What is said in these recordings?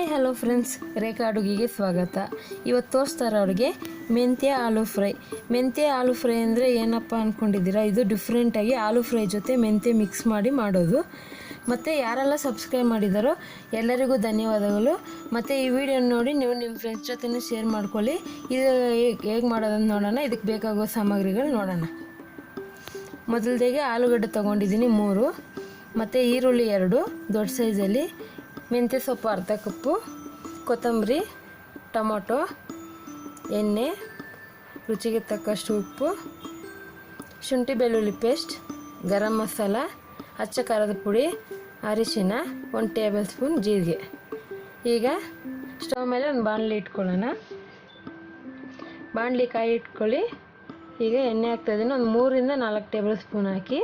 Hi hello friends, ರೇಖಾ ಅಡುಗೆಗೆ ಸ್ವಾಗತ. ಇವತ್ತು ತೋರಿಸ್ತಾರೆ ಅವ್ರಿಗೆ ಮೆಂತ್ಯ ಆಲೂ ಫ್ರೈ. ಮೆಂತ್ಯ ಆಲೂ ಫ್ರೈ ಅಂದರೆ ಏನಪ್ಪ ಅಂದ್ಕೊಂಡಿದ್ದೀರಾ? ಇದು ಡಿಫ್ರೆಂಟಾಗಿ ಆಲೂ ಫ್ರೈ ಜೊತೆ ಮೆಂತ್ಯ ಮಿಕ್ಸ್ ಮಾಡಿ ಮಾಡೋದು. ಮತ್ತು ಯಾರೆಲ್ಲ ಸಬ್ಸ್ಕ್ರೈಬ್ ಮಾಡಿದಾರೋ ಎಲ್ಲರಿಗೂ ಧನ್ಯವಾದಗಳು. ಮತ್ತು ಈ ವಿಡಿಯೋ ನೋಡಿ ನೀವು ನಿಮ್ಮ ಫ್ರೆಂಡ್ಸ್ ಜೊತೆನೂ ಶೇರ್ ಮಾಡ್ಕೊಳ್ಳಿ. ಇದು ಹೇಗೆ ಮಾಡೋದಂತ ನೋಡೋಣ. ಇದಕ್ಕೆ ಬೇಕಾಗುವ ಸಾಮಗ್ರಿಗಳು ನೋಡೋಣ. ಮೊದಲದಾಗೆ ಆಲೂಗಡ್ಡೆ ತೊಗೊಂಡಿದ್ದೀನಿ 3, ಮತ್ತು ಈರುಳ್ಳಿ 2 ದೊಡ್ಡ ಸೈಜಲ್ಲಿ, ಮೆಂತ್ಯ ಸೊಪ್ಪು ಅರ್ಧ ಕಪ್ಪು, ಕೊತ್ತಂಬರಿ, ಟೊಮೊಟೊ, ಎಣ್ಣೆ, ರುಚಿಗೆ ತಕ್ಕಷ್ಟು ಉಪ್ಪು, ಶುಂಠಿ ಬೆಳ್ಳುಳ್ಳಿ ಪೇಸ್ಟ್, ಗರಂ ಮಸಾಲ, ಅಚ್ಚ ಖಾರದ ಪುಡಿ, ಅರಿಶಿನ, 1 ಟೇಬಲ್ ಸ್ಪೂನ್ ಜೀರಿಗೆ. ಈಗ ಸ್ಟವ್ ಮೇಲೆ ಒಂದು ಬಾಣಲಿ ಇಟ್ಕೊಳ್ಳೋಣ. ಬಾಣಲಿ ಕಾಯಿ ಇಟ್ಕೊಳ್ಳಿ. ಈಗ ಎಣ್ಣೆ ಹಾಕ್ತಾಯಿದ್ದೀನಿ. ಒಂದು 3 ಇಂದ 4 ಟೇಬಲ್ ಸ್ಪೂನ್ ಹಾಕಿ.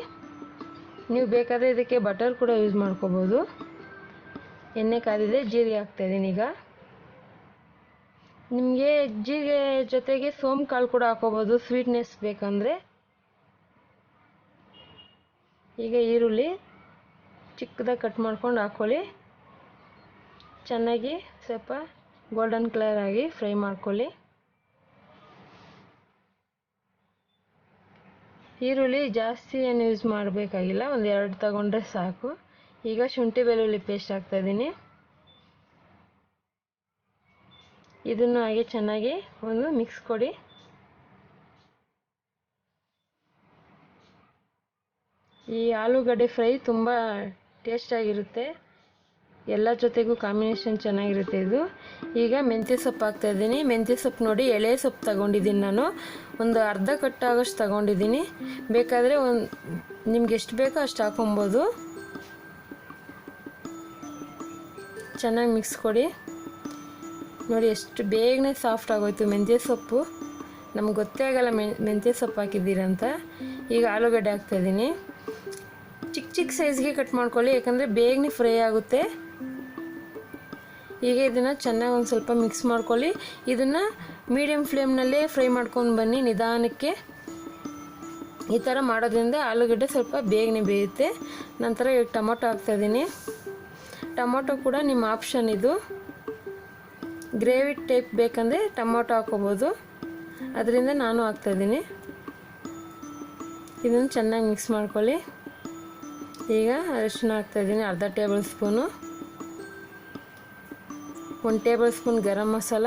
ನೀವು ಬೇಕಾದರೆ ಇದಕ್ಕೆ ಬಟರ್ ಕೂಡ ಯೂಸ್ ಮಾಡ್ಕೋಬೋದು. ಎಣ್ಣೆ ಕಾದಿದೆ, ಜೀರಿಗೆ ಹಾಕ್ತಾಯಿದ್ದೀನಿ. ಈಗ ನಿಮಗೆ ಜೀರಿಗೆ ಜೊತೆಗೆ ಸೋಂಪು ಕಾಳು ಕೂಡ ಹಾಕೋಬೋದು, ಸ್ವೀಟ್ನೆಸ್ ಬೇಕಂದರೆ. ಈಗ ಈರುಳ್ಳಿ ಚಿಕ್ಕದಾಗಿ ಕಟ್ ಮಾಡ್ಕೊಂಡು ಹಾಕ್ಕೊಳ್ಳಿ. ಚೆನ್ನಾಗಿ ಸ್ವಲ್ಪ ಗೋಲ್ಡನ್ ಕಲರ್ ಆಗಿ ಫ್ರೈ ಮಾಡ್ಕೊಳ್ಳಿ. ಈರುಳ್ಳಿ ಜಾಸ್ತಿ ಏನು ಯೂಸ್ ಮಾಡಬೇಕಾಗಿಲ್ಲ, ಒಂದು 2 ತಗೊಂಡ್ರೆ ಸಾಕು. ಈಗ ಶುಂಠಿ ಬೆಳ್ಳುಳ್ಳಿ ಪೇಸ್ಟ್ ಹಾಕ್ತಾಯಿದ್ದೀನಿ. ಇದನ್ನು ಹಾಗೆ ಚೆನ್ನಾಗಿ ಒಂದು ಮಿಕ್ಸ್ ಕೊಡಿ. ಈ ಆಲೂಗಡ್ಡೆ ಫ್ರೈ ತುಂಬ ಟೇಸ್ಟಾಗಿರುತ್ತೆ, ಎಲ್ಲ ಜೊತೆಗೂ ಕಾಂಬಿನೇಷನ್ ಚೆನ್ನಾಗಿರುತ್ತೆ ಇದು. ಈಗ ಮೆಂತ್ಯ ಸೊಪ್ಪು ಹಾಕ್ತಾಯಿದ್ದೀನಿ. ಮೆಂತ್ಯ ಸೊಪ್ಪು ನೋಡಿ, ಎಳೆ ಸೊಪ್ಪು ತಗೊಂಡಿದ್ದೀನಿ ನಾನು. ಒಂದು ಅರ್ಧ ಕಟ್ಟಾಗೋಷ್ಟು ತಗೊಂಡಿದ್ದೀನಿ. ಬೇಕಾದರೆ ನಿಮ್ಗೆ ಎಷ್ಟು ಬೇಕೋ ಅಷ್ಟು ಹಾಕೊಬೋದು. ಚೆನ್ನಾಗಿ ಮಿಕ್ಸ್ ಕೊಡಿ. ನೋಡಿ ಎಷ್ಟು ಬೇಗನೆ ಸಾಫ್ಟ್ ಆಗೋಯ್ತು ಮೆಂತ್ಯ ಸೊಪ್ಪು. ನಮ್ಗೆ ಗೊತ್ತೇ ಆಗಲ್ಲ ಮೆಂತ್ಯ ಸೊಪ್ಪು ಹಾಕಿದ್ದೀರಂತ. ಈಗ ಆಲೂಗಡ್ಡೆ ಹಾಕ್ತಾಯಿದ್ದೀನಿ. ಚಿಕ್ಕ ಚಿಕ್ಕ ಸೈಜ್ಗೆ ಕಟ್ ಮಾಡ್ಕೊಳ್ಳಿ, ಯಾಕಂದರೆ ಬೇಗನೆ ಫ್ರೈ ಆಗುತ್ತೆ. ಈಗ ಇದನ್ನು ಚೆನ್ನಾಗಿ ಒಂದು ಸ್ವಲ್ಪ ಮಿಕ್ಸ್ ಮಾಡ್ಕೊಳ್ಳಿ. ಇದನ್ನು ಮೀಡಿಯಮ್ ಫ್ಲೇಮ್ನಲ್ಲೇ ಫ್ರೈ ಮಾಡ್ಕೊಂಡು ಬನ್ನಿ ನಿಧಾನಕ್ಕೆ. ಈ ಥರ ಮಾಡೋದ್ರಿಂದ ಆಲೂಗಡ್ಡೆ ಸ್ವಲ್ಪ ಬೇಗನೆ ಬೇಯುತ್ತೆ. ನಂತರ ಈಗ ಟೊಮೊಟೊ ಹಾಕ್ತಾಯಿದ್ದೀನಿ. ಟೊಮೊಟೊ ಕೂಡ ನಿಮ್ಮ ಆಪ್ಷನ್ ಇದು. ಗ್ರೇವಿ ಟೈಪ್ ಬೇಕಂದರೆ ಟೊಮೊಟೊ ಹಾಕೋಬೋದು, ಅದರಿಂದ ನಾನು ಹಾಕ್ತಾಯಿದ್ದೀನಿ. ಇದನ್ನು ಚೆನ್ನಾಗಿ ಮಿಕ್ಸ್ ಮಾಡ್ಕೊಳ್ಳಿ. ಈಗ ಅರಿಶಿನ ಹಾಕ್ತಾಯಿದ್ದೀನಿ, ಅರ್ಧ table spoon, 1 table spoon garam masala,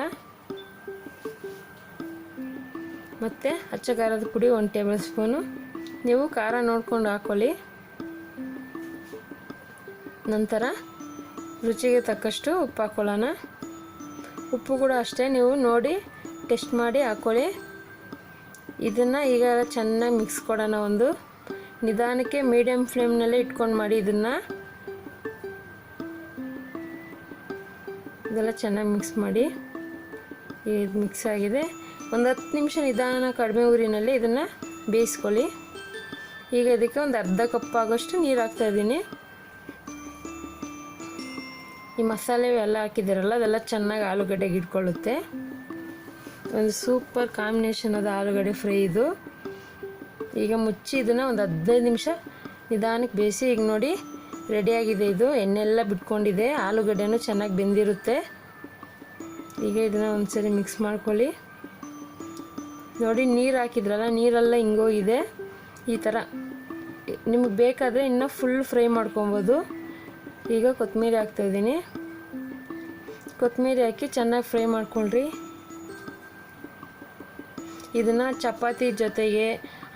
ಮತ್ತು ಅಚ್ಚ ಖಾರದ ಪುಡಿ 1 ಟೇಬಲ್ ಸ್ಪೂನು. ನೀವು ಖಾರ ನೋಡ್ಕೊಂಡು ಹಾಕ್ಕೊಳ್ಳಿ. ನಂತರ ರುಚಿಗೆ ತಕ್ಕಷ್ಟು ಉಪ್ಪು ಹಾಕ್ಕೊಳ್ಳೋಣ. ಉಪ್ಪು ಕೂಡ ಅಷ್ಟೇ ನೀವು ನೋಡಿ ಟೆಸ್ಟ್ ಮಾಡಿ ಹಾಕ್ಕೊಳ್ಳಿ. ಇದನ್ನು ಈಗ ಚೆನ್ನಾಗಿ ಮಿಕ್ಸ್ ಕೊಡೋಣ. ಒಂದು ನಿಧಾನಕ್ಕೆ ಮೀಡಿಯಮ್ ಫ್ಲೇಮ್ನಲ್ಲೇ ಇಟ್ಕೊಂಡು ಮಾಡಿ. ಇದೆಲ್ಲ ಚೆನ್ನಾಗಿ ಮಿಕ್ಸ್ ಮಾಡಿ. ಇದು ಮಿಕ್ಸ್ ಆಗಿದೆ. ಒಂದು 10 ನಿಮಿಷ ನಿಧಾನ ಕಡಿಮೆ ಊರಿನಲ್ಲಿ ಇದನ್ನು ಬೇಯಿಸ್ಕೊಳ್ಳಿ. ಈಗ ಇದಕ್ಕೆ ಒಂದು ಅರ್ಧ ಕಪ್ ಆಗೋಷ್ಟು ನೀರು ಹಾಕ್ತಾಯಿದ್ದೀನಿ. ಈ ಮಸಾಲೆ ಎಲ್ಲ ಹಾಕಿದ್ದೀರಲ್ಲ, ಅದೆಲ್ಲ ಚೆನ್ನಾಗಿ ಆಲೂಗಡ್ಡೆಗೆ ಇಟ್ಕೊಳ್ಳುತ್ತೆ. ಒಂದು ಸೂಪರ್ ಕಾಂಬಿನೇಷನ್ ಅದು ಆಲೂಗಡ್ಡೆ ಫ್ರೈ ಇದು. ಈಗ ಮುಚ್ಚಿ ಇದನ್ನು ಒಂದು 15 ನಿಮಿಷ ನಿಧಾನಕ್ಕೆ ಬೇಯಿಸಿ. ಈಗ ನೋಡಿ ರೆಡಿಯಾಗಿದೆ. ಇದು ಎಣ್ಣೆಲ್ಲ ಬಿಟ್ಕೊಂಡಿದೆ, ಆಲೂಗಡ್ಡೆನೂ ಚೆನ್ನಾಗಿ ಬೆಂದಿರುತ್ತೆ. ಈಗ ಇದನ್ನು ಒಂದ್ಸರಿ ಮಿಕ್ಸ್ ಮಾಡ್ಕೊಳ್ಳಿ. ನೋಡಿ ನೀರು ಹಾಕಿದ್ರಲ್ಲ, ನೀರೆಲ್ಲ ಹಿಂಗೋಗಿದೆ. ಈ ಥರ ನಿಮಗೆ ಬೇಕಾದರೆ ಇನ್ನೂ ಫುಲ್ ಫ್ರೈ ಮಾಡ್ಕೊಬೋದು. ಈಗ ಕೊತ್ತಂಬರಿ ಹಾಕ್ತಾಯಿದ್ದೀನಿ. ಕೊತ್ತಂಬರಿ ಹಾಕಿ ಚೆನ್ನಾಗಿ ಫ್ರೈ ಮಾಡ್ಕೊಳ್ರಿ. ಇದನ್ನು ಚಪಾತಿ ಜೊತೆಗೆ,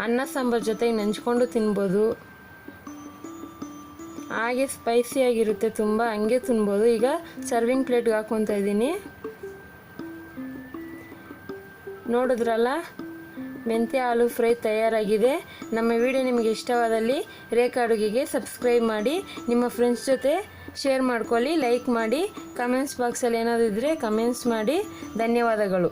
ಅನ್ನ ಸಾಂಬಾರು ಜೊತೆಗೆ ನೆಂಚ್ಕೊಂಡು ತಿನ್ಬೋದು. ಹಾಗೆ ಸ್ಪೈಸಿಯಾಗಿರುತ್ತೆ ತುಂಬ, ಹಂಗೆ ತಿನ್ಬೋದು. ಈಗ ಸರ್ವಿಂಗ್ ಪ್ಲೇಟ್ಗೆ ಹಾಕ್ಕೊತಾ ಇದ್ದೀನಿ. ನೋಡಿದ್ರಲ್ಲ, ಮೆಂತ್ಯ ಆಲೂ ಫ್ರೈ ತಯಾರಾಗಿದೆ. ನಮ್ಮ ವಿಡಿಯೋ ನಿಮಗೆ ಇಷ್ಟವಾದಲ್ಲಿ ರೇಖಾ ಅಡುಗೆಗೆ ಸಬ್ಸ್ಕ್ರೈಬ್ ಮಾಡಿ, ನಿಮ್ಮ ಫ್ರೆಂಡ್ಸ್ ಜೊತೆ ಶೇರ್ ಮಾಡ್ಕೊಳ್ಳಿ, ಲೈಕ್ ಮಾಡಿ, ಕಮೆಂಟ್ಸ್ ಬಾಕ್ಸಲ್ಲಿ ಏನಾದರೂ ಇದ್ದರೆ ಕಮೆಂಟ್ಸ್ ಮಾಡಿ. ಧನ್ಯವಾದಗಳು.